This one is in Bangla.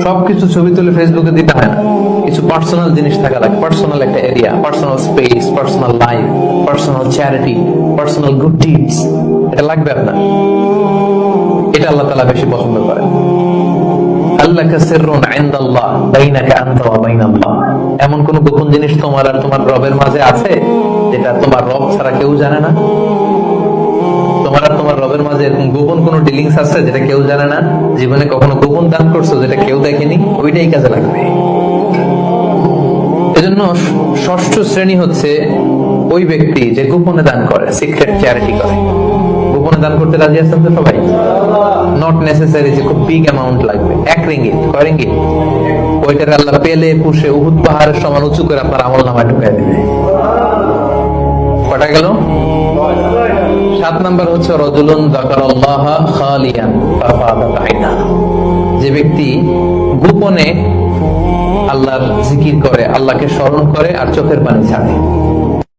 সবকিছু ছবি তুলে ফেসবুকে দিতে হয় না, কিছু পার্সোনাল জিনিস থাকা লাগে, পার্সোনাল একটা area, personal space, personal life, personal charity, personal good deeds, এটা লাগবে আপনার। এটা আল্লাহ তাআলা বেশি পছন্দ করেন। আল্লাকা সিররুন ইনদাল্লাহ বাইনাকা আনতা ওয়া বাইনাল্লাহ, এমন কোন গোপন জিনিস তোমার আর তোমার রবের মাঝে আছে যেটা তোমার রব ছাড়া কেউ জানে না? তোমার আর তোমার রবের মাঝে এরকম গোপন কোন ডিলিংস আছে যেটা কেউ জানে না? জীবনে কখনো গোপন দান করছো যেটা কেউ দেখেনি? ওইটাই কাজে লাগবে। এজন্য ষষ্ঠ শ্রেণী হচ্ছে ওই ব্যক্তি যে গোপনে দান করে, সিক্রেট চ্যারিটি করে। গোপনে দান করতে রাজি আছেন তো সবাই? নট নেসেসারি যে খুব বিগ অ্যামাউন্ট লাগবে, 1 রিঙ্গিত, কয় রিঙ্গিত, ওইটার আল্লাহ পেলে পুষে উহুদ পাহাড়ের সমান উঁচু করে আপনার আমলনামায় ঢুকাই দেবে। কটা গেল? 7 নাম্বার হচ্ছে রাজুলুন যাকারাল্লাহ খালিয়ান ফাফাদাত আইনা, যে ব্যক্তি গোপনে আল্লাহর জিকির করে, আল্লাহকে স্মরণ করে আর চোখের পানি ছাড়ে।